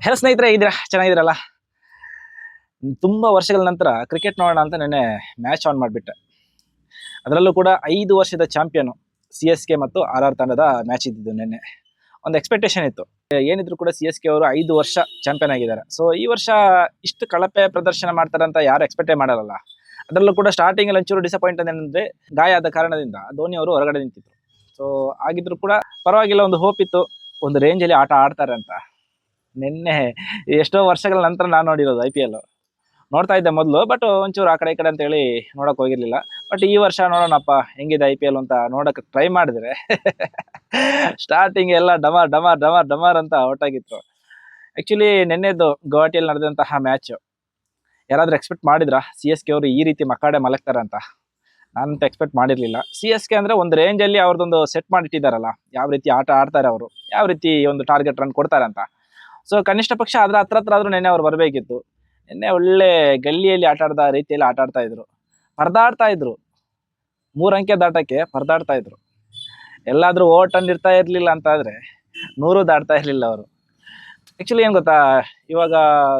Hello ಸ್ನೇಹಿತರೆ, ಇದ್ದೀರಾ? ಚೆನ್ನಾಗಿದ್ದೀರಲ್ಲ? ತುಂಬ ವರ್ಷಗಳ ನಂತರ ಕ್ರಿಕೆಟ್ ನೋಡೋಣ ಅಂತ ನೆನ್ನೆ ಮ್ಯಾಚ್ ಆನ್ ಮಾಡಿಬಿಟ್ಟೆ. ಅದರಲ್ಲೂ ಕೂಡ 5 ವರ್ಷದ ಚಾಂಪಿಯನು CSK ಮತ್ತು RR ತಂಡದ ಮ್ಯಾಚ್ ಇದ್ದಿದ್ದು ನೆನ್ನೆ. ಒಂದು ಎಕ್ಸ್ಪೆಕ್ಟೇಷನ್ ಇತ್ತು, ಏನಿದ್ರು ಕೂಡ CSK ಅವರು 5 ವರ್ಷ ಚಾಂಪಿಯನ್ ಆಗಿದ್ದಾರೆ. ಸೊ ಈ ವರ್ಷ ಇಷ್ಟು ಕಳಪೆ ಪ್ರದರ್ಶನ ಮಾಡ್ತಾರೆ ಅಂತ ಯಾರು ಎಕ್ಸ್ಪೆಕ್ಟೇ ಮಾಡಲ್ಲ. ಅದರಲ್ಲೂ ಕೂಡ ಸ್ಟಾರ್ಟಿಂಗ್ ಒಂಚೂರು ಡಿಸಪಾಯಿಂಟ್ ಏನಂದ್ರೆ ಗಾಯ ಆದ ಕಾರಣದಿಂದ ಧೋನಿ ಅವರು ಹೊರಗಡೆ ನಿಂತಿದ್ರು. ಸೊ ಆಗಿದ್ರು ಕೂಡ ಪರವಾಗಿಲ್ಲ, ಒಂದು ಹೋಪ್ ಇತ್ತು, ಒಂದು ರೇಂಜಲ್ಲಿ ಆಟ ಆಡ್ತಾರೆ ಅಂತ. ನಿನ್ನೆ ಎಷ್ಟೋ ವರ್ಷಗಳ ನಂತರ ನಾನು ನೋಡಿರೋದು IPL. ನೋಡ್ತಾ ಇದ್ದೆ ಮೊದಲು, ಬಟ್ ಒಂಚೂರು ಆ ಕಡೆ ಈ ಕಡೆ ಅಂತ ಹೇಳಿ ನೋಡಕ್ ಹೋಗಿರ್ಲಿಲ್ಲ. ಬಟ್ ಈ ವರ್ಷ ನೋಡೋಣಪ್ಪ ಹೆಂಗಿದೆ IPL ಅಂತ ನೋಡಕ್ ಟ್ರೈ ಮಾಡಿದ್ರೆ ಸ್ಟಾರ್ಟಿಂಗ್ ಎಲ್ಲ ಡಮಾರ್ ಡಮಾರ್ ಡಮಾರ್ ಡಮಾರ್ ಅಂತ ಔಟ್ ಆಗಿತ್ತು. ಆಕ್ಚುಲಿ ನಿನ್ನೆದು ಗುವಾಹಟಿಯಲ್ಲಿ ನಡೆದಂತಹ ಮ್ಯಾಚ್ ಯಾರಾದ್ರೂ ಎಕ್ಸ್ಪೆಕ್ಟ್ ಮಾಡಿದ್ರ CSK ಅವರು ಈ ರೀತಿ ಮಕಾಡೆ ಮಲಗ್ತಾರೆ ಅಂತ? ನಾನಂತ ಎಕ್ಸ್ಪೆಕ್ಟ್ ಮಾಡಿರ್ಲಿಲ್ಲ. CSK ಅಂದ್ರೆ ಒಂದು ರೇಂಜ್ ಅಲ್ಲಿ ಅವ್ರದ್ದೊಂದು ಸೆಟ್ ಮಾಡಿಟ್ಟಿದಾರಲ್ಲ, ಯಾವ ರೀತಿ ಆಟ ಆಡ್ತಾರೆ ಅವರು, ಯಾವ ರೀತಿ ಒಂದು ಟಾರ್ಗೆಟ್ ರನ್ ಕೊಡ್ತಾರೆ ಅಂತ. ಸೊ ಕನಿಷ್ಠ ಪಕ್ಷ ಅದ್ರ ಹತ್ರ ಆದ್ರೂ ನೆನ್ನೆ ಅವ್ರು ಬರಬೇಕಿತ್ತು. ನಿನ್ನೆ ಒಳ್ಳೆ ಗಲ್ಲಿಯಲ್ಲಿ ಆಟ ಆಡ್ದ ರೀತಿಯಲ್ಲಿ ಆಟ ಆಡ್ತಾ ಇದ್ರು, ಪರದಾಡ್ತಾ ಇದ್ರು, 3 ಅಂಕೆ ದಾಟಕ್ಕೆ ಪರದಾಡ್ತಾ ಇದ್ರು. ಎಲ್ಲಾದ್ರೂ ಓವರ್ ಇರ್ತಾ ಇರ್ಲಿಲ್ಲ ಅಂತ ಆದ್ರೆ 100 ದಾಟ್ತಾ ಇರ್ಲಿಲ್ಲ ಅವರು. ಆಕ್ಚುಲಿ ಏನ್ ಗೊತ್ತಾ, ಇವಾಗ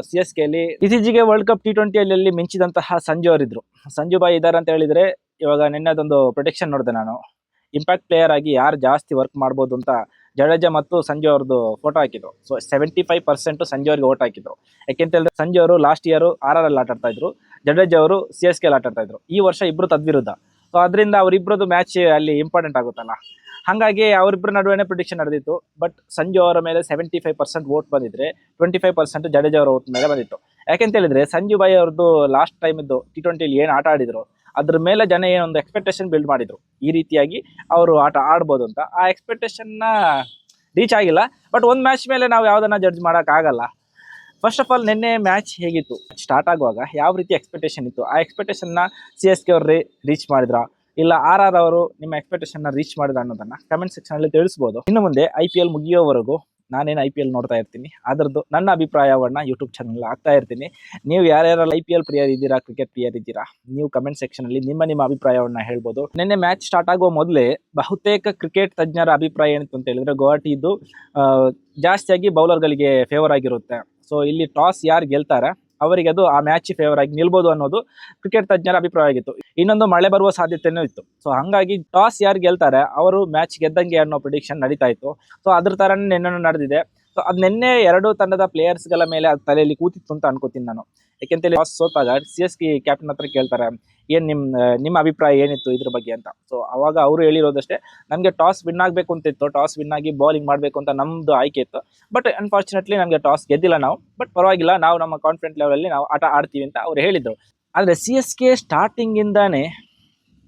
CSK ಅಲ್ಲಿ ಇತ್ತೀಚೆಗೆ ವರ್ಲ್ಡ್ ಕಪ್ T20 ಮಿಂಚಿದಂತಹ ಸಂಜು ಅವರಿದ್ರು. ಸಂಜು ಬಾಯಿ ಇದಾರೆ ಅಂತ ಹೇಳಿದ್ರೆ, ಇವಾಗ ನಿನ್ನೆ ಅದೊಂದು ಪ್ರೊಡಿಕ್ಷನ್ ನೋಡಿದೆ ನಾನು. ಇಂಪ್ಯಾಕ್ಟ್ ಪ್ಲೇಯರ್ ಆಗಿ ಯಾರು ಜಾಸ್ತಿ ವರ್ಕ್ ಮಾಡ್ಬೋದು ಅಂತ ಜಡೇಜಾ ಮತ್ತು ಸಂಜು ಅವ್ರದ್ದು ಫೋಟೋ ಹಾಕಿದ್ರು. ಸೊ 75% ಸಂಜು ಅವ್ರಿಗೆ ಓಟ್ ಹಾಕಿದ್ರು. ಯಾಕೆಂತ ಹೇಳಿದ್ರೆ ಸಂಜು ಅವರು ಲಾಸ್ಟ್ ಇಯರ್ RR ಅಲ್ಲಿ ಆಟ ಆಡ್ತಾ ಇದ್ರು, ಜಡೇಜಾ ಅವರು CSK ಅಲ್ಲಿ ಆಟ ಆಡ್ತಾ ಇದ್ರು. ಈ ವರ್ಷ ಇಬ್ರು ತದ್ವಿರುದ್ಧ. ಸೊ ಅದರಿಂದ ಅವರಿಬ್ರದ್ದು ಮ್ಯಾಚ್ ಅಲ್ಲಿ ಇಂಪಾರ್ಟೆಂಟ್ ಆಗುತ್ತಲ್ಲ, ಹಾಗಾಗಿ ಅವರಿಬ್ಬರ ನಡುವೆ ಪ್ರಿಡಿಕ್ಷನ್ ನಡೆದಿತ್ತು. ಬಟ್ ಸಂಜು ಅವರ ಮೇಲೆ 75% ವೋಟ್ ಬಂದಿದ್ರೆ 25% ಜಡೇಜಾ ಅವರ ವೋಟ್ ಮೇಲೆ ಬಂದಿತ್ತು. ಯಾಕೆಂತ ಹೇಳಿದ್ರೆ ಸಂಜು ಬಾಯಿ ಅವ್ರದ್ದು ಲಾಸ್ಟ್ ಟೈಮ್ ಇದ್ದು T20 ಏನ್ ಆಟ ಆಡಿದ್ರು ಅದ್ರ ಮೇಲೆ ಜನ ಏನೊಂದು ಎಕ್ಸ್ಪೆಕ್ಟೇಷನ್ ಬಿಲ್ಡ್ ಮಾಡಿದ್ರು, ಈ ರೀತಿಯಾಗಿ ಅವರು ಆಟ ಆಡ್ಬೋದು ಅಂತ. ಆ ಎಕ್ಸ್ಪೆಕ್ಟೇಷನ್ ನ ರೀಚ್ ಆಗಿಲ್ಲ. ಬಟ್ ಒಂದ್ ಮ್ಯಾಚ್ ಮೇಲೆ ನಾವು ಯಾವ್ದನ್ನ ಜಡ್ಜ್ ಮಾಡಕ್ ಆಗಲ್ಲ. ಫಸ್ಟ್ ಆಫ್ ಆಲ್ ನಿನ್ನೆ ಮ್ಯಾಚ್ ಹೇಗಿತ್ತು, ಸ್ಟಾರ್ಟ್ ಆಗುವಾಗ ಯಾವ ರೀತಿ ಎಕ್ಸ್ಪೆಕ್ಟೇಷನ್ ಇತ್ತು, ಆ ಎಕ್ಸ್ಪೆಕ್ಟೇಷನ್ ನ CSK ಅವರು ರೀಚ್ ಮಾಡಿದ್ರ, ಇಲ್ಲ RR ಅವರು ನಿಮ್ಮ ಎಕ್ಸ್ಪೆಕ್ಟೇಷನ್ ನ ರೀಚ್ ಮಾಡಿದ್ರ ಅನ್ನೋದನ್ನ ಕಮೆಂಟ್ ಸೆಕ್ಷನ್ ಅಲ್ಲಿ ತಿಳಿಸಬಹುದು. ಇನ್ನು ಮುಂದೆ IPL ಮುಗಿಯೋವರೆಗೂ ನಾನೇನು IPL ನೋಡ್ತಾ ಇರ್ತೀನಿ, ಅದರದ್ದು ನನ್ನ ಅಭಿಪ್ರಾಯವನ್ನ ಯೂಟ್ಯೂಬ್ ಚಾನಲ್ ಆಗ್ತಾ ಇರ್ತೀನಿ. ನೀವು ಯಾರ್ಯಾರು IPL ಪ್ರಿಯರ್ ಇದ್ದೀರಾ, ಕ್ರಿಕೆಟ್ ಪ್ರಿಯರ್ ಇದ್ದೀರಾ, ನೀವು ಕಮೆಂಟ್ ಸೆಕ್ಷನ್ ಅಲ್ಲಿ ನಿಮ್ಮ ಅಭಿಪ್ರಾಯವನ್ನ ಹೇಳ್ಬೋದು. ನಿನ್ನೆ ಮ್ಯಾಚ್ ಸ್ಟಾರ್ಟ್ ಆಗುವ ಮೊದಲೇ ಬಹುತೇಕ ಕ್ರಿಕೆಟ್ ತಜ್ಞರ ಅಭಿಪ್ರಾಯ ಏನಿತ್ತು ಅಂತ ಹೇಳಿದ್ರೆ, ಗುವಾಹಟಿದು ಜಾಸ್ತಿಯಾಗಿ ಬೌಲರ್ಗಳಿಗೆ ಫೇವರ್ ಆಗಿರುತ್ತೆ. ಸೊ ಇಲ್ಲಿ ಟಾಸ್ ಯಾರು ಗೆಲ್ತಾರೆ ಅವರಿಗೆ ಅದು ಆ ಮ್ಯಾಚ್ ಫೇವರ್ ಆಗಿ ನಿಲ್ಬೋದು ಅನ್ನೋದು ಕ್ರಿಕೆಟ್ ತಜ್ಞರ ಅಭಿಪ್ರಾಯ ಆಗಿತ್ತು. ಇನ್ನೊಂದು ಮಳೆ ಬರುವ ಸಾಧ್ಯತೆನೂ ಇತ್ತು. ಸೊ ಹಂಗಾಗಿ ಟಾಸ್ ಯಾರು ಗೆಲ್ತಾರೆ ಅವರು ಮ್ಯಾಚ್ ಗೆದ್ದಂಗೆ ಅನ್ನೋ ಪ್ರಿಡಿಕ್ಷನ್ ನಡೀತಾ ಇತ್ತು. ಸೊ ಅದ್ರ ತರನೇ ನಿನ್ನೆ ನಡೆದಿದೆ. ಸೊ ಅದ್ ನಿನ್ನೆ ಎರಡು ತಂಡದ ಪ್ಲೇಯರ್ಸ್ ಗಳ ಮೇಲೆ ಅದು ತಲೆಯಲ್ಲಿ ಕೂತಿತ್ತು ಅಂತ ಅನ್ಕೋತೀನಿ ನಾನು. ಯಾಕೆಂತ ಟಾಸ್ ಸೋತಾಗ CSK ಕ್ಯಾಪ್ಟನ್ ಹತ್ರ ಕೇಳ್ತಾರೆ, ಏನ್ ನಿಮ್ಮ ಅಭಿಪ್ರಾಯ ಏನಿತ್ತು ಇದ್ರ ಬಗ್ಗೆ ಅಂತ. ಸೊ ಅವಾಗ ಅವರು ಹೇಳಿರೋದಷ್ಟೇ, ನಮ್ಗೆ ಟಾಸ್ ವಿನ್ ಆಗ್ಬೇಕು ಅಂತ ಇತ್ತು, ಟಾಸ್ ವಿನ್ ಆಗಿ ಬೌಲಿಂಗ್ ಮಾಡ್ಬೇಕು ಅಂತ ನಮ್ದು ಆಯ್ಕೆ ಇತ್ತು. ಬಟ್ ಅನ್ಫಾರ್ಚುನೇಟ್ಲಿ ನಮ್ಗೆ ಟಾಸ್ ಗೆದ್ದಿಲ್ಲ ನಾವು. ಬಟ್ ಪರವಾಗಿಲ್ಲ, ನಾವು ನಮ್ಮ ಕಾನ್ಫಿಡೆಂಟ್ ಲೆವೆಲ್ ಅಲ್ಲಿ ನಾವು ಆಟ ಆಡ್ತೀವಿ ಅಂತ ಅವ್ರು ಹೇಳಿದ್ರು. ಆದ್ರೆ CSK ಸ್ಟಾರ್ಟಿಂಗ್ ಇಂದಾನೆ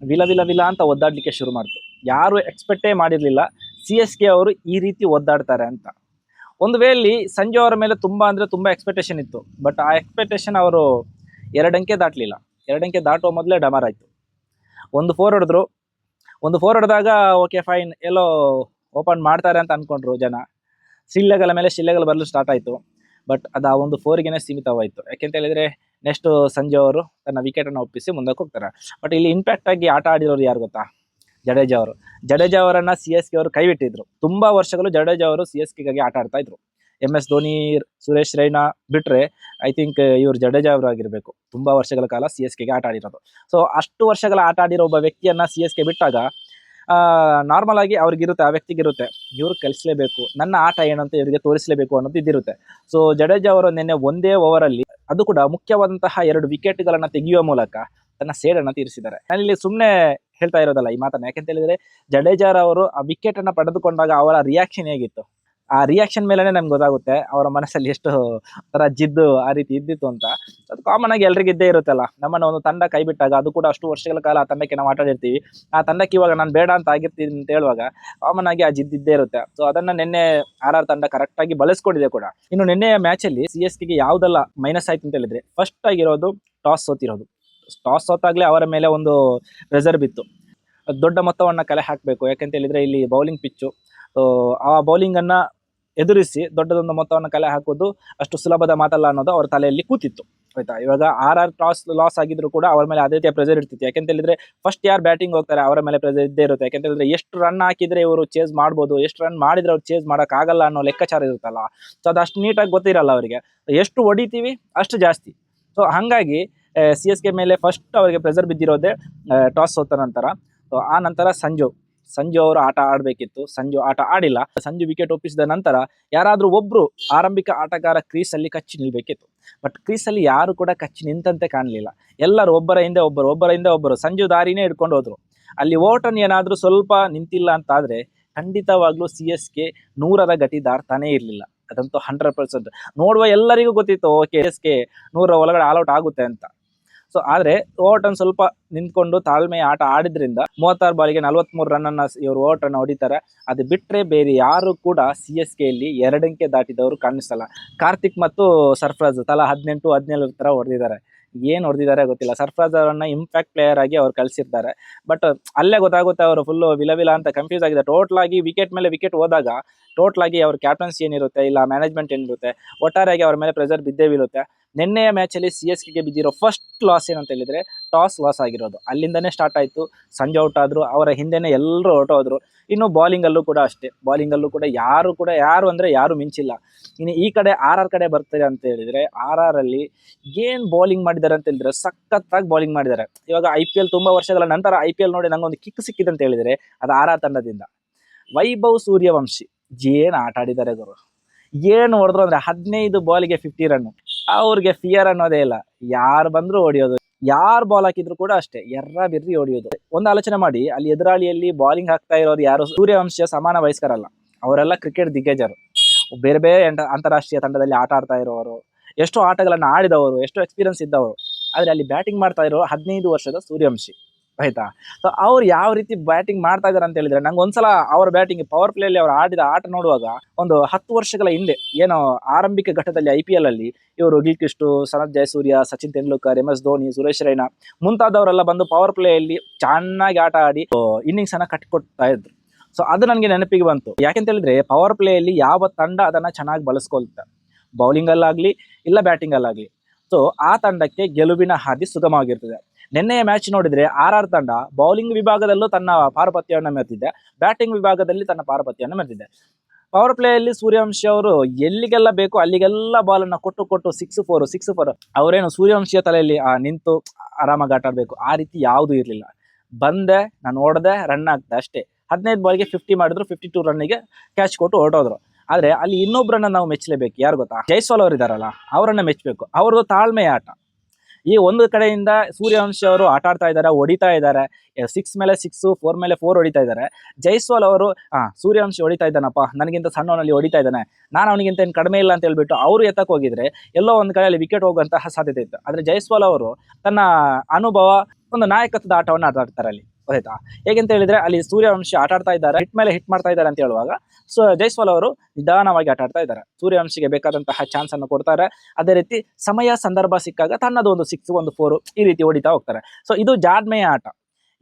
ವಿಲ ಅಂತ ಒದ್ದಾಡ್ಲಿಕ್ಕೆ ಶುರು ಮಾಡ್ತು. ಯಾರು ಎಕ್ಸ್ಪೆಕ್ಟೇ ಮಾಡಿರ್ಲಿಲ್ಲ CSK ಅವರು ಈ ರೀತಿ ಒದ್ದಾಡ್ತಾರೆ ಅಂತ. ಒಂದು ವೇಳೆ ಸಂಜು ಅವರ ಮೇಲೆ ತುಂಬಾ ಎಕ್ಸ್ಪೆಕ್ಟೇಷನ್ ಇತ್ತು. ಬಟ್ ಆ ಎಕ್ಸ್ಪೆಕ್ಟೇಷನ್ ಅವರು 2 ಅಂಕೆ ದಾಟಲಿಲ್ಲ. 2 ಅಂಕೆ ದಾಟುವ ಮೊದಲೇ ಡಮಾರ್ ಆಯ್ತು. ಒಂದು 4 ಹೊಡೆದ್ರು. ಒಂದು 4 ಹೊಡೆದಾಗ ಓಕೆ ಫೈನ್, ಎಲ್ಲೋ ಓಪನ್ ಮಾಡ್ತಾರೆ ಅಂತ ಅನ್ಕೊಂಡ್ರು ಜನ. ಶಿಲ್ಲೆಗಳ ಮೇಲೆ ಶಿಲ್ಲೆಗಳು ಬರಲು ಸ್ಟಾರ್ಟ್ ಆಯ್ತು. ಬಟ್ ಅದು ಆ ಒಂದು 4ಗೆನೆ ಸೀಮಿತವಾಯಿತು. ಯಾಕೆಂತ ಹೇಳಿದ್ರೆ ನೆಕ್ಸ್ಟ್ ಸಂಜು ಅವರು ತನ್ನ ವಿಕೆಟ್ ಅನ್ನು ಒಪ್ಪಿಸಿ ಮುಂದಕ್ಕೆ ಹೋಗ್ತಾರೆ. ಬಟ್ ಇಲ್ಲಿ ಇಂಪ್ಯಾಕ್ಟ್ ಆಗಿ ಆಟ ಆಡಿರೋರು ಯಾರು ಗೊತ್ತಾ? ಜಡೇಜಾ ಅವರು. ಜಡೇಜಾ ಅವರನ್ನ CSK ಅವರು ಕೈ ಬಿಟ್ಟಿದ್ರು. ತುಂಬಾ ವರ್ಷಗಳು ಜಡೇಜಾ ಅವರು CSK ಗಾಗಿ ಆಟ ಆಡ್ತಾ ಇದ್ರು. MS ಧೋನಿ, ಸುರೇಶ್ ರೈನಾ ಬಿಟ್ರೆ ಐ ಥಿಂಕ್ ಇವ್ರು ಜಡೇಜಾ ಅವರು ಆಗಿರ್ಬೇಕು ತುಂಬಾ ವರ್ಷಗಳ ಕಾಲ CSK ಗೆ ಆಟ ಆಡಿರೋದು. ಸೊ ಅಷ್ಟು ವರ್ಷಗಳ ಆಟ ಆಡಿರೋ ಒಬ್ಬ ವ್ಯಕ್ತಿಯನ್ನ CSK ಬಿಟ್ಟಾಗ ನಾರ್ಮಲ್ ಆಗಿ ಅವ್ರಿಗಿರುತ್ತೆ, ಆ ವ್ಯಕ್ತಿಗಿರುತ್ತೆ, ಇವ್ರು ಕಲಿಸಲೇಬೇಕು, ನನ್ನ ಆಟ ಏನಂತ ಇವರಿಗೆ ತೋರಿಸಲೇಬೇಕು ಅನ್ನೋದು ಇದಿರುತ್ತೆ. ಸೊ ಜಡೇಜಾ ಅವರು ನಿನ್ನೆ ಒಂದೇ ಓವರ್ ಅಲ್ಲಿ, ಅದು ಕೂಡ ಮುಖ್ಯವಾದಂತಹ 2 ವಿಕೆಟ್ಗಳನ್ನ ತೆಗೆಯುವ ಮೂಲಕ ತನ್ನ ಸೇಡನ್ನ ತೀರಿಸಿದ್ದಾರೆ. ನಾನಿಲ್ಲಿ ಸುಮ್ಮನೆ ಹೇಳ್ತಾ ಇರೋದಲ್ಲ ಈ ಮಾತನ್ನ. ಯಾಕೆಂತ ಹೇಳಿದ್ರೆ ಜಡೇಜಾ ಅವರು ಆ ವಿಕೆಟ್ ಅನ್ನ ಪಡೆದುಕೊಂಡಾಗ ಅವರ ರಿಯಾಕ್ಷನ್ ಹೇಗಿತ್ತು, ಆ ರಿಯಾಕ್ಷನ್ ಮೇಲೆನೆ ನಮ್ಗೆ ಗೊತ್ತಾಗುತ್ತೆ ಅವರ ಮನಸ್ಸಲ್ಲಿ ಎಷ್ಟು ತರ ಜಿದ್ದು ಆ ರೀತಿ ಇದ್ದಿತ್ತು ಅಂತ. ಅದು ಕಾಮನ್ ಆಗಿ ಎಲ್ರಿಗೂ ಇದ್ದೇ ಇರುತ್ತಲ್ಲ. ನಮ್ಮನ್ನ ಒಂದು ತಂಡ ಕೈ ಬಿಟ್ಟಾಗ, ಅದು ಕೂಡ ಅಷ್ಟು ವರ್ಷಗಳ ಕಾಲ ಆ ತಂಡಕ್ಕೆ ನಾವು ಆಟ ಆಡಿರ್ತೀವಿ, ಆ ತಂಡಕ್ಕೆ ಇವಾಗ ನಾನು ಬೇಡ ಅಂತ ಆಗಿರ್ತೀನಿ ಅಂತ ಹೇಳುವಾಗ ಕಾಮನ್ ಆಗಿ ಆ ಜಿದ್ದಿದ್ದೇ ಇರುತ್ತೆ. ಸೊ ಅದನ್ನ ನಿನ್ನೆ RR ತಂಡ ಕರೆಕ್ಟ್ ಆಗಿ ಬಳಸ್ಕೊಂಡಿದೆ ಕೂಡ. ಇನ್ನು ನಿನ್ನೆಯ ಮ್ಯಾಚ್ ಅಲ್ಲಿ CSK ಗೆ ಯಾವ್ದೆಲ್ಲ ಮೈನಸ್ ಆಯ್ತು ಅಂತ ಹೇಳಿದ್ರೆ, ಫಸ್ಟ್ ಆಗಿರೋದು ಟಾಸ್ ಸೋತಿರೋದು. ಟಾಸ್ ಸೋತಾಗ್ಲೇ ಅವರ ಮೇಲೆ ಒಂದು ಪ್ರೆಸರ್ ಬಿತ್ತು, ದೊಡ್ಡ ಮೊತ್ತವನ್ನ ಕಲೆ ಹಾಕಬೇಕು. ಯಾಕಂತ ಹೇಳಿದ್ರೆ ಇಲ್ಲಿ ಬೌಲಿಂಗ್ ಪಿಚ್ಚು, ಆ ಬೌಲಿಂಗ್ ಅನ್ನ ಎದುರಿಸಿ ದೊಡ್ಡದೊಂದು ಮೊತ್ತವನ್ನು ಕಲೆ ಹಾಕೋದು ಅಷ್ಟು ಸುಲಭದ ಮಾತಲ್ಲ ಅನ್ನೋದು ಅವ್ರ ತಲೆಯಲ್ಲಿ ಕೂತಿತ್ತು. ಆಯ್ತಾ, ಇವಾಗ ಟಾಸ್ ಲಾಸ್ ಆಗಿದ್ರು ಕೂಡ ಅವ್ರ ಮೇಲೆ ಅದೇ ರೀತಿಯ ಪ್ರೆಸರ್ ಇರ್ತಿತ್ತು. ಯಾಕೆಂತ ಹೇಳಿದ್ರೆ ಫಸ್ಟ್ ಯಾರು ಬ್ಯಾಟಿಂಗ್ ಹೋಗ್ತಾರೆ ಅವರ ಮೇಲೆ ಪ್ರೆಸರ್ ಇದ್ದೇ ಇರುತ್ತೆ. ಯಾಕೆಂತ ಹೇಳಿದ್ರೆ ಎಷ್ಟು ರನ್ ಹಾಕಿದ್ರೆ ಇವರು ಚೇಸ್ ಮಾಡ್ಬೋದು, ಎಷ್ಟು ರನ್ ಮಾಡಿದ್ರೆ ಅವ್ರು ಚೇಸ್ ಮಾಡಕ್ ಆಗಲ್ಲ ಅನ್ನೋ ಲೆಕ್ಕಾಚಾರ ಇರುತ್ತಲ್ಲ. ಸೊ ಅದು ಅಷ್ಟು ನೀಟಾಗಿ ಗೊತ್ತಿರಲ್ಲ ಅವರಿಗೆ. ಎಷ್ಟು ಹೊಡಿತೀವಿ ಅಷ್ಟು ಜಾಸ್ತಿ. ಸೊ ಹಾಗಾಗಿ CSK ಮೇಲೆ ಫಸ್ಟ್ ಅವರಿಗೆ ಪ್ರೆಸರ್ ಬಿದ್ದಿರೋದೇ ಟಾಸ್ ಸೋತ ನಂತರ. ಸೊ ಆ ನಂತರ ಸಂಜು ಅವರು ಆಟ ಆಡಬೇಕಿತ್ತು. ಸಂಜು ಆಟ ಆಡಿಲ್ಲ. ಸಂಜು ವಿಕೆಟ್ ಒಪ್ಪಿಸಿದ ನಂತರ ಯಾರಾದ್ರೂ ಒಬ್ರು ಆರಂಭಿಕ ಆಟಗಾರ ಕ್ರೀಸ್ ಅಲ್ಲಿ ಕಚ್ಚಿ ನಿಲ್ಬೇಕಿತ್ತು. ಬಟ್ ಕ್ರೀಸ್ ಅಲ್ಲಿ ಯಾರು ಕೂಡ ಕಚ್ಚಿ ನಿಂತಂತೆ ಕಾಣಲಿಲ್ಲ. ಎಲ್ಲರೂ ಒಬ್ಬರ ಹಿಂದೆ ಒಬ್ಬರು ಸಂಜು ದಾರಿನೇ ಹಿಡ್ಕೊಂಡು ಹೋದ್ರು. ಅಲ್ಲಿ ಓಟನ್ ಏನಾದ್ರೂ ಸ್ವಲ್ಪ ನಿಂತಿಲ್ಲ ಅಂತಾದ್ರೆ ಖಂಡಿತವಾಗ್ಲೂ CSK 100ರ ಗತಿ ದಾಟ್ತಾನೇ ಇರಲಿಲ್ಲ. ಅದಂತೂ 100%. ನೋಡುವ ಎಲ್ಲರಿಗೂ ಗೊತ್ತಿತ್ತು CSK 100ರ ಒಳಗಡೆ ಆಲ್ಔಟ್ ಆಗುತ್ತೆ ಅಂತ. ಸೊ ಆದ್ರೆ ಓವರ್ಟನ್ ಸ್ವಲ್ಪ ನಿಂತ್ಕೊಂಡು ತಾಳ್ಮೆಯ ಆಟ ಆಡಿದ್ರಿಂದ 36 ಬಾಲಿಗೆ 43 ರನ್ ಅನ್ನ ಇವರು ಓವರ್ಟನ್ ಹೊಡಿತಾರೆ. ಅದು ಬಿಟ್ರೆ ಬೇರೆ ಯಾರು ಕೂಡ CSK ಯಲ್ಲಿ 2 ಅಂಕೆ ದಾಟಿದವರು ಕಾಣಿಸಲ್ಲ. ಕಾರ್ತಿಕ್ ಮತ್ತು ಸರ್ಫರಾಜ್ ತಲಾ 18-17 ತರ ಹೊಡೆದಿದ್ದಾರೆ. ಏನ್ ಹೊಡೆದಿದ್ದಾರೆ ಗೊತ್ತಿಲ್ಲ. ಸರ್ಫರಾಜ್ ಅವರನ್ನ ಇಂಪ್ಯಾಕ್ಟ್ ಪ್ಲೇಯರ್ ಆಗಿ ಅವ್ರು ಕಳಿಸಿರ್ತಾರೆ. ಬಟ್ ಅಲ್ಲೇ ಗೊತ್ತಾಗುತ್ತೆ ಅವರು ಫುಲ್ ವಿಲ ಅಂತ ಕನ್ಫ್ಯೂಸ್ ಆಗಿದೆ. ಟೋಟಲ್ ಆಗಿ ವಿಕೆಟ್ ಮೇಲೆ ವಿಕೆಟ್ ಹೋದಾಗ ಟೋಟಲ್ ಆಗಿ ಅವ್ರ ಕ್ಯಾಪ್ಟನ್ಸಿ ಏನಿರುತ್ತೆ, ಇಲ್ಲ ಮ್ಯಾನೇಜ್ಮೆಂಟ್ ಏನಿರುತ್ತೆ, ಒಟ್ಟಾರೆಯಾಗಿ ಅವ್ರ ಮೇಲೆ ಪ್ರೆಸರ್ ಬಿದ್ದೇ ಬೀಳುತ್ತೆ. ನಿನ್ನೆಯ ಮ್ಯಾಚಲ್ಲಿ CSK ಗೆ ಬಿದ್ದಿರೋ ಫಸ್ಟ್ ಲಾಸ್ ಏನಂತ ಹೇಳಿದ್ರೆ ಟಾಸ್ ಲಾಸ್ ಆಗಿರೋದು. ಅಲ್ಲಿಂದನೇ ಸ್ಟಾರ್ಟ್ ಆಯ್ತು. ಸಂಜೆ ಔಟ್ ಆದ್ರು, ಅವರ ಹಿಂದೆನೆ ಎಲ್ಲರೂ ಹೊರಟೋದ್ರು. ಇನ್ನು ಬೌಲಿಂಗ್ ಅಲ್ಲೂ ಕೂಡ ಅಷ್ಟೇ. ಬೌಲಿಂಗ್ ಅಲ್ಲೂ ಕೂಡ ಯಾರು ಅಂದ್ರೆ ಯಾರು ಮಿಂಚಿಲ್ಲ. ಇನ್ನು ಈ ಕಡೆ RR ಕಡೆ ಬರ್ತಾರೆ ಅಂತ ಹೇಳಿದ್ರೆ RR ಅಲ್ಲಿ ಏನ್ ಬೌಲಿಂಗ್ ಮಾಡಿದ್ದಾರೆ ಅಂತ ಹೇಳಿದ್ರೆ ಸಖತ್ತಾಗಿ ಬೌಲಿಂಗ್ ಮಾಡಿದ್ದಾರೆ. ಇವಾಗ IPL ತುಂಬಾ ವರ್ಷಗಳ ನಂತರ IPL ನೋಡಿ ನಂಗೊಂದು ಕಿಕ್ ಸಿಕ್ಕಿದೆ ಅಂತ ಹೇಳಿದ್ರೆ ಅದು RR ತಂಡದಿಂದ. ವೈಭವ್ ಸೂರ್ಯವಂಶಿ ಏನ್ ಆಟ ಆಡಿದ್ದಾರೆ ಗುರು. ಏನು ಹೊಡೆದ್ರು ಅಂದ್ರೆ 15 ಬಾಲಿಗೆ 50 ರನ್. ಅವ್ರಿಗೆ ಫಿಯರ್ ಅನ್ನೋದೇ ಇಲ್ಲ. ಯಾರು ಬಂದ್ರು ಹೊಡಿಯೋದು, ಯಾರು ಬಾಲ್ ಹಾಕಿದ್ರು ಕೂಡ ಅಷ್ಟೇ ಎರ್ರ ಬಿರ್ರಿ ಹೊಡಿಯೋದು. ಒಂದು ಆಲೋಚನೆ ಮಾಡಿ, ಅಲ್ಲಿ ಎದುರಾಳಿಯಲ್ಲಿ ಬೌಲಿಂಗ್ ಹಾಕ್ತಾ ಇರೋರು ಯಾರು ಸೂರ್ಯವಂಶಿಯ ಸಮಾನ ವಯಸ್ಕರಲ್ಲ. ಅವರೆಲ್ಲ ಕ್ರಿಕೆಟ್ ದಿಗ್ಗಜರು, ಬೇರೆ ಬೇರೆ ಅಂತಾರಾಷ್ಟ್ರೀಯ ತಂಡದಲ್ಲಿ ಆಟ ಆಡ್ತಾ ಇರೋರು, ಎಷ್ಟೋ ಆಟಗಳನ್ನ ಆಡಿದವರು, ಎಷ್ಟೋ ಎಕ್ಸ್ಪೀರಿಯನ್ಸ್ ಇದ್ದವರು. ಆದ್ರೆ ಅಲ್ಲಿ ಬ್ಯಾಟಿಂಗ್ ಮಾಡ್ತಾ ಇರೋ 15 ವರ್ಷದ ಸೂರ್ಯವಂಶಿ. ಆಯ್ತಾ, ಸೊ ಅವ್ರು ಯಾವ ರೀತಿ ಬ್ಯಾಟಿಂಗ್ ಮಾಡ್ತಾ ಇದಾರೆ ಅಂತ ಹೇಳಿದ್ರೆ ನಂಗೆ ಒಂದ್ಸಲ ಅವ್ರ ಬ್ಯಾಟಿಂಗ್ ಪವರ್ ಪ್ಲೇ ಅಲ್ಲಿ ಅವ್ರು ಆಡಿದ ಆಟ ನೋಡುವಾಗ ಒಂದು 10 ವರ್ಷಗಳ ಹಿಂದೆ ಏನೋ ಆರಂಭಿಕ ಘಟ್ಟದಲ್ಲಿ IPL ಅಲ್ಲಿ ಇವರು ಗಿಲ್ಕ್ರಿಸ್ಟ್, ಸನತ್ ಜಯಸೂರ್ಯ, ಸಚಿನ್ ತೆಂಡೂಲ್ಕರ್, MS ಧೋನಿ, ಸುರೇಶ್ ರೈನಾ ಮುಂತಾದವರೆಲ್ಲ ಬಂದು ಪವರ್ ಪ್ಲೇ ಅಲ್ಲಿ ಚೆನ್ನಾಗಿ ಆಟ ಆಡಿ ಇನ್ನಿಂಗ್ಸ್ ಅನ್ನ ಕಟ್ಟಿಕೊಡ್ತಾ ಇದ್ರು. ಸೊ ಅದು ನನಗೆ ನೆನಪಿಗೆ ಬಂತು. ಯಾಕೆಂತ ಹೇಳಿದ್ರೆ ಪವರ್ ಪ್ಲೇ ಅಲ್ಲಿ ಯಾವ ತಂಡ ಅದನ್ನ ಚೆನ್ನಾಗಿ ಬಳಸ್ಕೊಳ್ತಾರೆ, ಬೌಲಿಂಗ್ ಅಲ್ಲಾಗ್ಲಿ ಇಲ್ಲ ಬ್ಯಾಟಿಂಗ್ ಅಲ್ಲಾಗ್ಲಿ, ಸೊ ಆ ತಂಡಕ್ಕೆ ಗೆಲುವಿನ ಹಾದಿ ಸುಗಮವಾಗಿರ್ತದೆ. ನಿನ್ನೆಯ ಮ್ಯಾಚ್ ನೋಡಿದ್ರೆ RR ತಂಡ ಬೌಲಿಂಗ್ ವಿಭಾಗದಲ್ಲೂ ತನ್ನ ಪಾರುಪತ್ಯವನ್ನು ಮೆರೆದಿದೆ, ಬ್ಯಾಟಿಂಗ್ ವಿಭಾಗದಲ್ಲಿ ತನ್ನ ಪಾರುಪತ್ಯವನ್ನು ಮೆರೆದಿದೆ. ಪವರ್ ಪ್ಲೇ ಅಲ್ಲಿ ಸೂರ್ಯವಂಶಿ ಅವರು ಎಲ್ಲಿಗೆಲ್ಲ ಬೇಕು ಅಲ್ಲಿಗೆಲ್ಲ ಬಾಲ್ ಅನ್ನ ಕೊಟ್ಟು 6-4 ಅವರೇನು ಸೂರ್ಯವಂಶಿಯ ತಲೆಯಲ್ಲಿ ನಿಂತು ಆರಾಮಾಗಿ ಆಟ ಆಡ್ಬೇಕು ಆ ರೀತಿ ಯಾವುದು ಇರಲಿಲ್ಲ. ಬಂದೆ, ನಾನು ಓಡದೆ, ರನ್ ಆಗ್ತದೆ ಅಷ್ಟೇ. 15 ಬಾಲ್ಗೆ 50 ಮಾಡಿದ್ರು, 52 ರನ್ನಿಗೆ ಕ್ಯಾಚ್ ಕೊಟ್ಟು ಹೊರಟೋದ್ರು. ಆದ್ರೆ ಅಲ್ಲಿ ಇನ್ನೊಬ್ಬರನ್ನ ನಾವು ಮೆಚ್ಚಲೇಬೇಕು. ಯಾರು ಗೊತ್ತಾ? ಜೈಸ್ವಾಲ್ ಅವರು ಇದಾರಲ್ಲ, ಅವರನ್ನ ಮೆಚ್ಚಬೇಕು. ಅವ್ರದ್ದು ತಾಳ್ಮೆಯ ಆಟ. ಈ ಒಂದು ಕಡೆಯಿಂದ ಸೂರ್ಯವಂಶಿ ಅವರು ಆಟ ಆಡ್ತಾ ಇದ್ದಾರೆ, ಹೊಡಿತಾ ಇದ್ದಾರೆ, 6 ಮೇಲೆ 6, 4 ಮೇಲೆ 4 ಹೊಡಿತಾ ಇದ್ದಾರೆ. ಜೈಸ್ವಾಲ್ ಅವರು ಸೂರ್ಯವಂಶಿ ಹೊಡಿತಾ ಇದ್ದಾನಪ್ಪ, ನನಗಿಂತ ಸಣ್ಣವನಲ್ಲಿ ಹೊಡಿತಾ ಇದ್ದಾನೆ, ನಾನು ಅವನಿಗಿಂತ ಏನು ಕಡಿಮೆ ಇಲ್ಲ ಅಂತ ಹೇಳ್ಬಿಟ್ಟು ಅವರು ಎತ್ತಕ್ಕೆ ಹೋಗಿದ್ರೆ ಎಲ್ಲೋ ಒಂದು ಕಡೆಯಲ್ಲಿ ವಿಕೆಟ್ ಹೋಗುವಂತಹ ಸಾಧ್ಯತೆ ಇತ್ತು. ಆದ್ರೆ ಜೈಸ್ವಾಲ್ ಅವರು ತನ್ನ ಅನುಭವ, ಒಂದು ನಾಯಕತ್ವದ ಆಟವನ್ನು ಆಟ ಆಡ್ತಾರೆ ಅಲ್ಲಿ. ಗೊತ್ತಾಯ್ತಾ? ಹೇಗೆಂತ ಹೇಳಿದ್ರೆ ಅಲ್ಲಿ ಸೂರ್ಯವಂಶಿ ಆಟ ಆಡ್ತಾ ಇದ್ದಾರೆ, ಹಿಟ್ ಮೇಲೆ ಹಿಟ್ ಮಾಡ್ತಾ ಇದ್ದಾರೆ ಅಂತ ಹೇಳುವಾಗ ಜೈಸ್ವಾಲ್ ಅವರು ನಿಧಾನವಾಗಿ ಆಟ ಆಡ್ತಾ ಇದ್ದಾರೆ. ಸೂರ್ಯವಂಶಿಗೆ ಬೇಕಾದಂತಹ ಚಾನ್ಸ್ ಅನ್ನು ಕೊಡ್ತಾರೆ. ಅದೇ ರೀತಿ ಸಮಯ ಸಂದರ್ಭ ಸಿಕ್ಕಾಗ ತನ್ನದು ಒಂದು 6, ಒಂದು 4 ಈ ರೀತಿ ಹೊಡಿತಾ ಹೋಗ್ತಾರೆ. ಸೊ ಇದು ಜಾಡ್ಮೆಯ ಆಟ.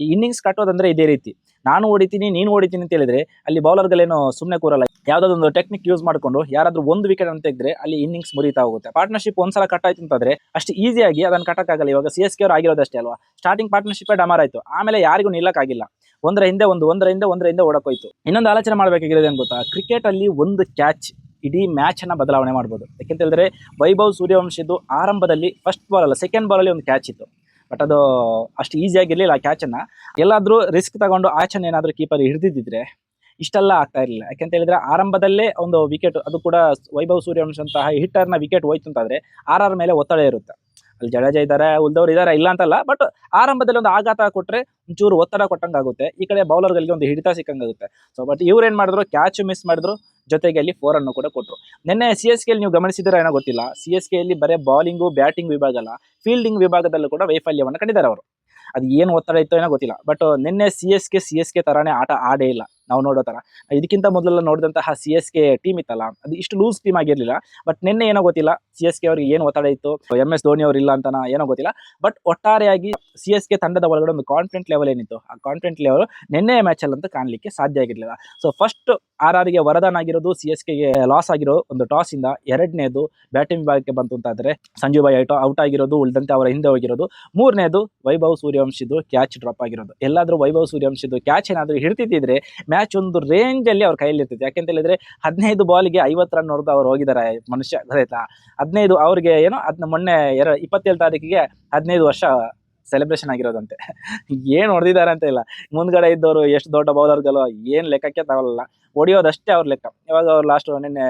ಈ ಇನ್ನಿಂಗ್ಸ್ ಕಟ್ಟೋದಂದ್ರೆ ಇದೇ ರೀತಿ, ನಾನು ಹೊಡಿತೀನಿ ನೀನು ಹೊಡಿತೀನಿ ಅಂತ ಹೇಳಿದ್ರೆ ಅಲ್ಲಿ ಬೌಲರ್ಗಳೇನು ಸುಮ್ಮನೆ ಕೂರಲ್ಲ. ಯಾವ್ದಾದೊಂದು ಟೆಕ್ನಿಕ್ ಯೂಸ್ ಮಾಡ್ಕೊಂಡು ಯಾರಾದ್ರೂ ಒಂದು ವಿಕೆಟ್ ಅಂತ ತೆಗೆದ್ರೆ ಅಲ್ಲಿ ಇನ್ನಿಂಗ್ಸ್ ಮುರಿತಾ ಹೋಗುತ್ತೆ. ಪಾರ್ಟ್ನರ್ಶಿಪ್ ಒಂದ್ಸಲ ಕಟ್ ಆಯ್ತು ಅಂತಂದ್ರೆ ಅಷ್ಟು ಈಸಿಯಾಗಿ ಅದನ್ನ ಕಟ್ಟಕ್ಕಾಗಲ್ಲ. ಇವಾಗ CSK ಅವರು ಆಗಿರೋದಷ್ಟೇ ಅಲ್ವಾ, ಸ್ಟಾರ್ಟಿಂಗ್ ಪಾರ್ಟ್ನರ್ಶಿಪ್ ಡಮಾರ್ ಆಯ್ತು, ಆಮೇಲೆ ಯಾರಿಗೂ ನಿಲ್ಲಕ್ಕಾಗಿಲ್ಲ. ಒಂದರ ಹಿಂದೆ ಓಡಕೋಯ್ತು. ಇನ್ನೊಂದು ಆಲೋಚನೆ ಮಾಡ್ಬೇಕಾಗಿರೋದು ಏನ್ ಗೊತ್ತಾ? ಕ್ರಿಕೆಟ್ ಅಲ್ಲಿ ಒಂದು ಕ್ಯಾಚ್ ಇಡೀ ಮ್ಯಾಚ್ ಅನ್ನ ಬದಲಾವಣೆ ಮಾಡ್ಬೋದು. ಯಾಕೆಂತ ಹೇಳಿದ್ರೆ ವೈಭವ್ ಸೂರ್ಯವಂಶಿದ್ದು ಆರಂಭದಲ್ಲಿ ಫಸ್ಟ್ ಬಾಲ್ ಅಲ್ಲ ಸೆಕೆಂಡ್ ಬಾಲ್ ಅಲ್ಲಿ ಒಂದು ಕ್ಯಾಚ್ ಇತ್ತು. ಬಟ್ ಅದು ಅಷ್ಟು ಈಸಿಯಾಗಿರ್ಲಿಲ್ಲ. ಆ ಕ್ಯಾಚ್ ಅನ್ನ ಎಲ್ಲಾದ್ರೂ ರಿಸ್ಕ್ ತಗೊಂಡು ಆಚೆನ ಏನಾದ್ರೂ ಕೀಪರ್ ಹಿಡಿದಿದ್ರೆ ಇಷ್ಟೆಲ್ಲ ಆಗ್ತಾ ಇರಲಿಲ್ಲ. ಯಾಕೆಂತ ಹೇಳಿದ್ರೆ ಆರಂಭದಲ್ಲೇ ಒಂದು ವಿಕೆಟ್, ಅದು ಕೂಡ ವೈಭವ್ ಸೂರ್ಯವಂಶಿ ಅಂತಹ ಹಿಟ್ಟರ್ನ ವಿಕೆಟ್ ಹೋಯ್ತು ಅಂತಂದ್ರೆ RR ಮೇಲೆ ಒತ್ತಡ ಇರುತ್ತೆ. ಅಲ್ಲಿ ಜಡೇಜಾ ಇದ್ದಾರೆ, ಉಳ್ದವ್ರು ಇದ್ದಾರೆ, ಇಲ್ಲ ಅಂತಲ್ಲ, ಬಟ್ ಆರಂಭದಲ್ಲಿ ಒಂದು ಆಘಾತ ಕೊಟ್ರೆ ಒಂಚೂರು ಒತ್ತಡ ಕೊಟ್ಟಂಗಾಗುತ್ತೆ. ಈ ಕಡೆ ಬೌಲರ್ಗಳಿಗೆ ಒಂದು ಹಿಡಿತ ಸಿಕ್ಕಂಗಾಗುತ್ತೆ. ಸೊ ಬಟ್ ಇವ್ರು ಏನ್ ಮಾಡಿದ್ರು, ಕ್ಯಾಚ್ ಮಿಸ್ ಮಾಡಿದ್ರು, ಜೊತೆಗೆ ಅಲ್ಲಿ 4 ಅನ್ನು ಕೂಡ ಕೊಟ್ಟರು. ನಿನ್ನೆ CSK ನೀವು ಗಮನಿಸಿದ್ರೆ ಏನೋ ಗೊತ್ತಿಲ್ಲ, CSK ಯಲ್ಲಿ ಬರೀ ಬೌಲಿಂಗು ಬ್ಯಾಟಿಂಗ್ ವಿಭಾಗ ಅಲ್ಲ, ಫೀಲ್ಡಿಂಗ್ ವಿಭಾಗದಲ್ಲೂ ಕೂಡ ವೈಫಲ್ಯವನ್ನು ಕಂಡಿದ್ದಾರೆ ಅವರು. ಅದು ಏನು ಒತ್ತಡ ಇತ್ತೋ ಏನೋ ಗೊತ್ತಿಲ್ಲ. ಬಟ್ ನಿನ್ನೆ CSK ತರಾನೇ ಆಟ ಆಡೇ ಇಲ್ಲ ನಾವು ನೋಡೋ ತರ. ಇದಕ್ಕಿಂತ ಮೊದಲೆಲ್ಲ ನೋಡಿದಂತಹ CSK ಟೀಮ್ ಇತ್ತಲ್ಲ, ಅದು ಇಷ್ಟು ಲೂಸ್ ಟೀಮ್ ಆಗಿರ್ಲಿಲ್ಲ. ಬಟ್ ನಿನ್ನೆ ಏನೋ ಗೊತ್ತಿಲ್ಲ CSK ಅವ್ರಿಗೆ ಏನು ಒತ್ತಡ ಇತ್ತು, MS ಧೋನಿ ಅವ್ರು ಇಲ್ಲ ಅಂತನ ಏನೋ ಗೊತ್ತಿಲ್ಲ. ಬಟ್ ಒಟ್ಟಾರೆಯಾಗಿ CSK ತಂಡದ ಒಳಗಡೆ ಒಂದು ಕಾನ್ಫಿಡೆಂಟ್ ಲೆವೆಲ್ ಏನಿತ್ತು, ಆ ಕಾನ್ಫಿಡೆಂಟ್ ಲೆವೆಲ್ ನಿನ್ನೆ ಮ್ಯಾಚ್ ಅಲ್ಲಿ ಅಂತ ಕಾಣಲಿಕ್ಕೆ ಸಾಧ್ಯ ಆಗಿರ್ಲಿಲ್ಲ. ಸೊ ಫಸ್ಟ್ RRಗೆ ವರದಾನ ಆಗಿರೋದು CSKಗೆ ಲಾಸ್ ಆಗಿರೋ ಒಂದು ಟಾಸ್ ಇಂದ. ಎರಡನೇದು ಬ್ಯಾಟಿಂಗ್ ವಿಭಾಗಕ್ಕೆ ಬಂತು ಅಂತಾದ್ರೆ ಸಂಜು ಬಾಯ್ ಔಟ್ ಆಗಿರೋದು, ಉಳಿದಂತೆ ಅವರ ಹಿಂದೆ ಹೋಗಿರೋದು. ಮೂರನೇದು ವೈಭವ್ ಸೂರ್ಯವಂಶಿದು ಕ್ಯಾಚ್ ಡ್ರಾಪ್ ಆಗಿರೋದು. ಎಲ್ಲಾದ್ರೂ ವೈಭವ್ ಸೂರ್ಯವಂಶಿದು ಕ್ಯಾಚ್ ಏನಾದ್ರೂ ಹಿಡ್ತಿದ್ರೆ ಮ್ಯಾಚ್ ಒಂದು ರೇಂಜ್ ಅಲ್ಲಿ ಅವ್ರ ಕೈಯಲ್ಲಿ ಇರ್ತಿತ್ತು. ಯಾಕೆಂತ ಹೇಳಿದ್ರೆ 15 ಬಾಲ್ಗೆ 50 ರನ್ ಹೊಡೆದು ಅವ್ರು ಹೋಗಿದ್ದಾರೆ ಮನುಷ್ಯ, ಗೊತ್ತಾಯ್ತಾ? 15 ಅವ್ರಿಗೆ ಏನೋ ಅದನ್ನ ಮೊನ್ನೆ 27 ತಾರೀಕಿಗೆ 15 ವರ್ಷ ಸೆಲೆಬ್ರೇಷನ್ ಆಗಿರೋದಂತೆ. ಏನ್ ಹೊಡೆದಿದ್ದಾರೆ ಅಂತ ಇಲ್ಲ. ಮುಂದ್ಗಡೆ ಇದ್ದವರು ಎಷ್ಟು ದೊಡ್ಡ ಬೌಲರ್ಗಳು ಏನ್ ಲೆಕ್ಕಕ್ಕೆ ತಗೊಳ್ಳಲ್ಲ, ಹೊಡಿಯೋದಷ್ಟೇ ಅವ್ರ ಲೆಕ್ಕ. ಇವಾಗ ಅವ್ರು ಲಾಸ್ಟ್ ನಿನ್ನೆ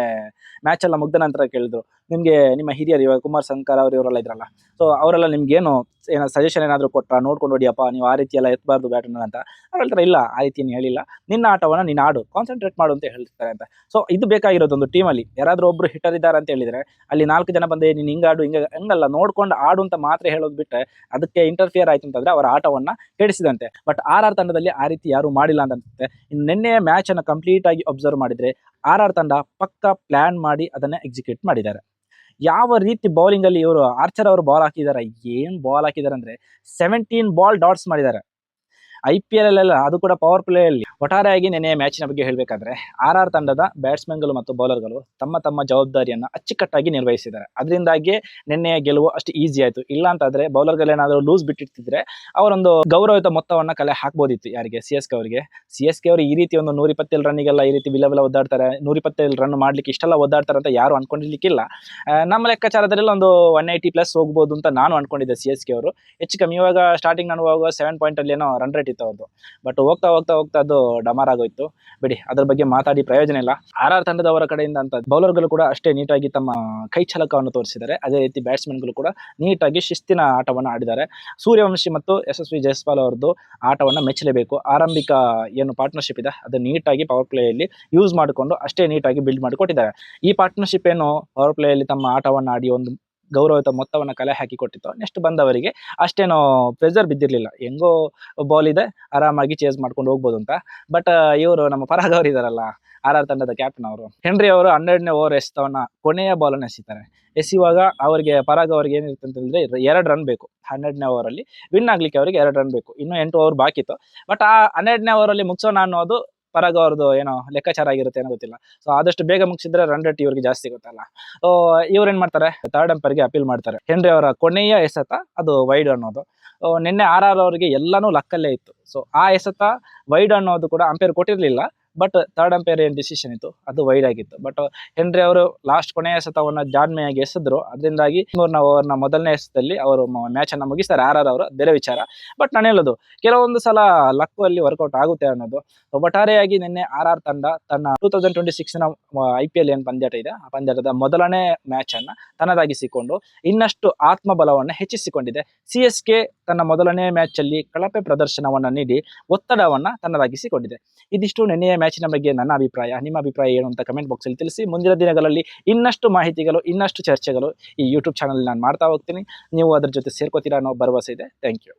ಮ್ಯಾಚ್ ಎಲ್ಲ ಮುಗ್ದ ನಂತರ ಕೇಳಿದ್ರು, ನಿಮ್ಗೆ ನಿಮ್ಮ ಹಿರಿಯರು ಇವಾಗ ಕುಮಾರ್ ಸಂಕರ್ ಅವರು ಇವರೆಲ್ಲ ಇದ್ರಲ್ಲ, ಸೊ ಅವರೆಲ್ಲ ನಿಮ್ಗೇನು ಏನೋ ಸಜೆಷನ್ ಏನಾದ್ರು ಕೊಟ್ಟ, ನೋಡ್ಕೊಂಡು ಹೊಡಿಯಪ್ಪ ನೀವು ಆ ರೀತಿ ಎಲ್ಲ ಎತ್ತಬಾರ್ದು ಬ್ಯಾಟನ್ನ ಅಂತ. ಅವ್ರು ಹೇಳ್ತಾರೆ, ಇಲ್ಲ ಆ ರೀತಿ ಏನು ಹೇಳಿಲ್ಲ, ನಿನ್ನ ಆಟವನ್ನ ನೀನು ಆಡು, ಕಾನ್ಸಂಟ್ರೇಟ್ ಮಾಡು ಅಂತ ಹೇಳ್ತಾರೆ ಅಂತ. ಸೊ ಇದು ಬೇಕಾಗಿರೋದು ಒಂದು ಟೀಮಲ್ಲಿ. ಯಾರಾದ್ರೂ ಒಬ್ರು ಹಿಟ್ಟರ್ ಇದ್ದಾರೆ ಅಂತ ಹೇಳಿದ್ರೆ ಅಲ್ಲಿ 4 ಜನ ಬಂದೆ ನೀನು ಹಿಂಗಾಡು ಹಂಗಲ್ಲ, ನೋಡ್ಕೊಂಡು ಆಡು ಅಂತ ಮಾತ್ರ ಹೇಳೋದು ಬಿಟ್ಟರೆ ಅದಕ್ಕೆ ಇಂಟರ್ಫಿಯರ್ ಆಯ್ತು ಅಂತಂದ್ರೆ ಅವರ ಆಟವನ್ನ ಕೆಡಿಸಿದಂತೆ. ಬಟ್ RR ತಂಡದಲ್ಲಿ ಆ ರೀತಿ ಯಾರು ಮಾಡಿಲ್ಲ ಅಂತ ಅನ್ಸುತ್ತೆ. ಇನ್ನು ನಿನ್ನೆ ಮ್ಯಾಚ್ ಅನ್ನ ಕಂಪ್ಲೀಟ್ ಆಗಿ ಅಬ್ಸರ್ವ್ ಮಾಡಿದ್ರೆ RR ತಂಡ ಪಕ್ಕ ಪ್ಲಾನ್ ಮಾಡಿ ಅದನ್ನ ಎಕ್ಸಿಕ್ಯೂಟ್ ಮಾಡಿದ್ದಾರೆ. ಯಾವ ರೀತಿ ಬೌಲಿಂಗ್ ಅಲ್ಲಿ ಇವರು ಆರ್ಚರ್ ಅವರು ಬಾಲ್ ಹಾಕಿದ್ದಾರೆ, ಏನ್ ಬಾಲ್ ಹಾಕಿದ್ದಾರೆ ಅಂದ್ರೆ 17 ಬಾಲ್ ಡಾಟ್ಸ್ ಮಾಡಿದ್ದಾರೆ. IPL ಅಲ್ಲೆಲ್ಲ, ಅದು ಕೂಡ ಪವರ್ ಪ್ಲೇ ಅಲ್ಲಿ. ಒಟ್ಟಾರೆಯಾಗಿ ನೆನೆ ಮ್ಯಾಚಿನ ಬಗ್ಗೆ ಹೇಳಬೇಕಾದ್ರೆ RR ತಂಡದ ಬ್ಯಾಟ್ಸ್ಮನ್ಗಳು ಮತ್ತು ಬೌಲರ್ಗಳು ತಮ್ಮ ತಮ್ಮ ಜವಾಬ್ದಾರಿಯನ್ನ ಅಚ್ಚುಕಟ್ಟಾಗಿ ನಿರ್ವಹಿಸಿದ್ದಾರೆ. ಅದರಿಂದಾಗಿ ನಿನ್ನೆಯ ಗೆಲುವು ಅಷ್ಟು ಈಸಿ ಆಯ್ತು. ಇಲ್ಲ ಅಂತಂದ್ರೆ ಬೌಲರ್ಗಳು ಏನಾದರೂ ಲೂಸ್ ಬಿಟ್ಟಿರ್ತಿದ್ರೆ ಅವರೊಂದು ಗೌರವಿತ ಮೊತ್ತವನ್ನ ಕಲೆ ಹಾಕ್ಬೋದಿತ್ತು. ಯಾರಿಗೆ? CSK ಅವರಿಗೆ. CSK ಅವರು ಈ ರೀತಿ ಒಂದು 127 ರನ್ನಿಗೆಲ್ಲ ಈ ರೀತಿ ವಿಲ ಒದ್ದಾಡ್ತಾರೆ, 127 ರನ್ ಮಾಡ್ಲಿಕ್ಕೆ ಇಷ್ಟೆಲ್ಲ ಒದ್ದಾಡ್ತಾರೆ ಅಂತ ಯಾರು ಅನ್ಕೊಂಡಿರ್ಲಿಕ್ಕಿಲ್ಲ. ನಮ್ಮ ಲೆಕ್ಕಾಚಾರದಲ್ಲಿ ಒಂದು 180+ ಹೋಗ್ಬೋದು ಅಂತ ನಾನು ಅನ್ಕೊಂಡಿದ್ದೆ. CSK ಅವರು ಹೆಚ್ಚು ಕಮ್ಮಿ ಇವಾಗ ಸ್ಟಾರ್ಟಿಂಗ್ ನಾನು ಹೋಗುವ 7 ಪಾಯಿಂಟ್ ಅಲ್ಲಿ ಏನೋ ರನ್ ರೇಟ್ ಇತ್ತು ಅವ್ರದ್ದು. ಬಟ್ ಹೋಗ್ತಾ ಹೋಗ್ತಾ ಹೋಗ್ತಾ ಅದು ಡಮಾರ್ ಆಗೋಯ್ತು. ಬಿಡಿ, ಅದ್ರ ಬಗ್ಗೆ ಮಾತಾಡಿ ಪ್ರಯೋಜನ ಇಲ್ಲ. RR ತಂಡದವರ ಕಡೆಯಿಂದ ಅಂತ ಬೌಲರ್ಗಳು ಕೂಡ ಅಷ್ಟೇ ನೀಟಾಗಿ ತಮ್ಮ ಕೈ ಛಲಕವನ್ನು ತೋರಿಸಿದ್ದಾರೆ. ಅದೇ ರೀತಿ ಬ್ಯಾಟ್ಸ್ಮನ್ಗಳು ಕೂಡ ನೀಟಾಗಿ ಶಿಸ್ತಿನ ಆಟವನ್ನು ಆಡಿದ್ದಾರೆ. ಸೂರ್ಯವಂಶಿ ಮತ್ತು ಯಶಸ್ವಿ ಜೈಸ್ವಾಲ್ ಅವರದ್ದು ಆಟವನ್ನು ಮೆಚ್ಚಲೇಬೇಕು. ಆರಂಭಿಕ ಏನು ಪಾರ್ಟ್ನರ್ಶಿಪ್ ಇದೆ ಅದು ನೀಟಾಗಿ ಪವರ್ ಪ್ಲೇಯಲ್ಲಿ ಯೂಸ್ ಮಾಡಿಕೊಂಡು ಅಷ್ಟೇ ನೀಟಾಗಿ ಬಿಲ್ಡ್ ಮಾಡಿ ಕೊಟ್ಟಿದ್ದಾರೆ. ಈ ಪಾರ್ಟ್ನರ್ಶಿಪ್ ಏನು ಪವರ್ ಪ್ಲೇಯಲ್ಲಿ ತಮ್ಮ ಆಟವನ್ನು ಆಡಿ ಒಂದು ಗೌರವಿತ ಮೊತ್ತವನ್ನು ಕಲೆ ಹಾಕಿ ಕೊಟ್ಟಿತ್ತು. ನೆಕ್ಸ್ಟ್ ಬಂದವರಿಗೆ ಅಷ್ಟೇನೋ ಪ್ರೆಷರ್ ಬಿದ್ದಿರಲಿಲ್ಲ. ಹೆಂಗೋ ಬಾಲ್ ಇದೆ, ಆರಾಮಾಗಿ ಚೇಸ್ ಮಾಡ್ಕೊಂಡು ಹೋಗ್ಬೋದು ಅಂತ. ಬಟ್ ಇವರು ನಮ್ಮ ಪರಾಗ್ ಅವರು ಇದಾರಲ್ಲ, RR ತಂಡದ ಕ್ಯಾಪ್ಟನ್ ಅವರು, ಹೆನ್ರಿ ಅವರು 12ನೇ ಓವರ್ ಎಸೆತವನ್ನ ಕೊನೆಯ ಬಾಲನ್ನು ಎಸಿತಾರೆ. ಎಸೆಯುವಾಗ ಅವರಿಗೆ ಪರಾಗ್ ಅವ್ರಿಗೆ ಏನಿರುತ್ತೆ ಅಂತಂದ್ರೆ 2 ರನ್ ಬೇಕು. 12ನೇ ಓವರಲ್ಲಿ ವಿನ್ ಆಗ್ಲಿಕ್ಕೆ ಅವರಿಗೆ 2 ರನ್ ಬೇಕು. ಇನ್ನು 8 ಓವರ್ ಬಾಕಿ ಇತ್ತು. ಬಟ್ ಆ 12ನೇ ಓವರಲ್ಲಿ ಮುಗಿಸೋಣ ಅನ್ನೋದು ಪರಾಗ್ ಅವ್ರದ್ದು ಏನೋ ಲೆಕ್ಕಾಚಾರ ಆಗಿರುತ್ತೆ ಏನೋ ಗೊತ್ತಿಲ್ಲ. ಸೊ ಆದಷ್ಟು ಬೇಗ ಮುಗಿಸಿದ್ರೆ ರನ್ ರೇಟ್ ಇವ್ರಿಗೆ ಜಾಸ್ತಿ ಗೊತ್ತಲ್ಲ. ಸೊ ಇವ್ರು ಏನ್ ಮಾಡ್ತಾರೆ, ಥರ್ಡ್ ಅಂಪೈರ್ಗೆ ಅಪೀಲ್ ಮಾಡ್ತಾರೆ. ಹೆನ್ರಿ ಅವರ ಕೊನೆಯ ಎಸೆತ ಅದು ವೈಡ್ ಅನ್ನೋದು. ನಿನ್ನೆ RR ಅವರಿಗೆ ಎಲ್ಲಾನು ಲಕ್ಕಲ್ಲೇ ಇತ್ತು. ಸೊ ಆ ಎಸೆತ ವೈಡ್ ಅನ್ನೋದು ಕೂಡ ಅಂಪೈರ್ ಕೊಟ್ಟಿರ್ಲಿಲ್ಲ. ಬಟ್ ಥರ್ಡ್ ಅಂಪೈರ್ ಏನ್ ಡಿಸಿಷನ್ ಇತ್ತು ಅದು ವೈಡ್ ಆಗಿತ್ತು. ಬಟ್ ಹೆನ್ರಿ ಅವರು ಲಾಸ್ಟ್ ಕೊನೆಯ ಎಸೆತವನ್ನ ಜಾಣ್ಮೆಯಾಗಿ ಎಸೆದ್ರು. ಅದರಿಂದಾಗಿ 3ನೇ ಓವರ್ನ ಮೊದಲನೇ ಎಸೆತದಲ್ಲಿ ಅವರು ಮ್ಯಾಚ್ ಅನ್ನ ಮುಗಿಸ್ತಾರೆ RR ಅವರು. ಬೇರೆ ವಿಚಾರ. ಬಟ್ ನಾನು ಹೇಳೋದು ಕೆಲವೊಂದು ಸಲ ಲಕ್ಕು ಅಲ್ಲಿ ವರ್ಕೌಟ್ ಆಗುತ್ತೆ ಅನ್ನೋದು. ಒಟ್ಟಾರೆಯಾಗಿ ನಿನ್ನೆ RR ತಂಡ ತನ್ನ 2026ನ IPL ಏನ್ ಪಂದ್ಯಾಟ ಇದೆ ಆ ಪಂದ್ಯಾಟದ ಮೊದಲನೇ ಮ್ಯಾಚ್ ಅನ್ನ ತನ್ನದಾಗಿಸಿಕೊಂಡು ಇನ್ನಷ್ಟು ಆತ್ಮಬಲವನ್ನು ಹೆಚ್ಚಿಸಿಕೊಂಡಿದೆ. CSK ತನ್ನ ಮೊದಲನೇ ಮ್ಯಾಚ್ ಅಲ್ಲಿ ಕಳಪೆ ಪ್ರದರ್ಶನವನ್ನ ನೀಡಿ ಒತ್ತಡವನ್ನ ತನ್ನದಾಗಿಸಿಕೊಂಡಿದೆ. ಇದಿಷ್ಟು ನಿನ್ನೆಯ ಮ್ಯಾಚಿನ ಬಗ್ಗೆ ನನ್ನ ಅಭಿಪ್ರಾಯ. ನಿಮ್ಮ ಅಭಿಪ್ರಾಯ ಏನು ಅಂತ ಕಮೆಂಟ್ ಬಾಕ್ಸ್ ಅಲ್ಲಿ ತಿಳಿಸಿ. ಮುಂದಿನ ದಿನಗಳಲ್ಲಿ ಇನ್ನಷ್ಟು ಮಾಹಿತಿಗಳು, ಇನ್ನಷ್ಟು ಚರ್ಚೆಗಳು ಈ ಯೂಟ್ಯೂಬ್ ಚಾನಲ್ ನಾನು ಮಾಡ್ತಾ ಹೋಗ್ತೀನಿ. ನೀವು ಅದ್ರ ಜೊತೆ ಸೇರ್ಕೋತೀರಾ ಅನ್ನೋ ಭರವಸೆ ಇದೆ. Thank you.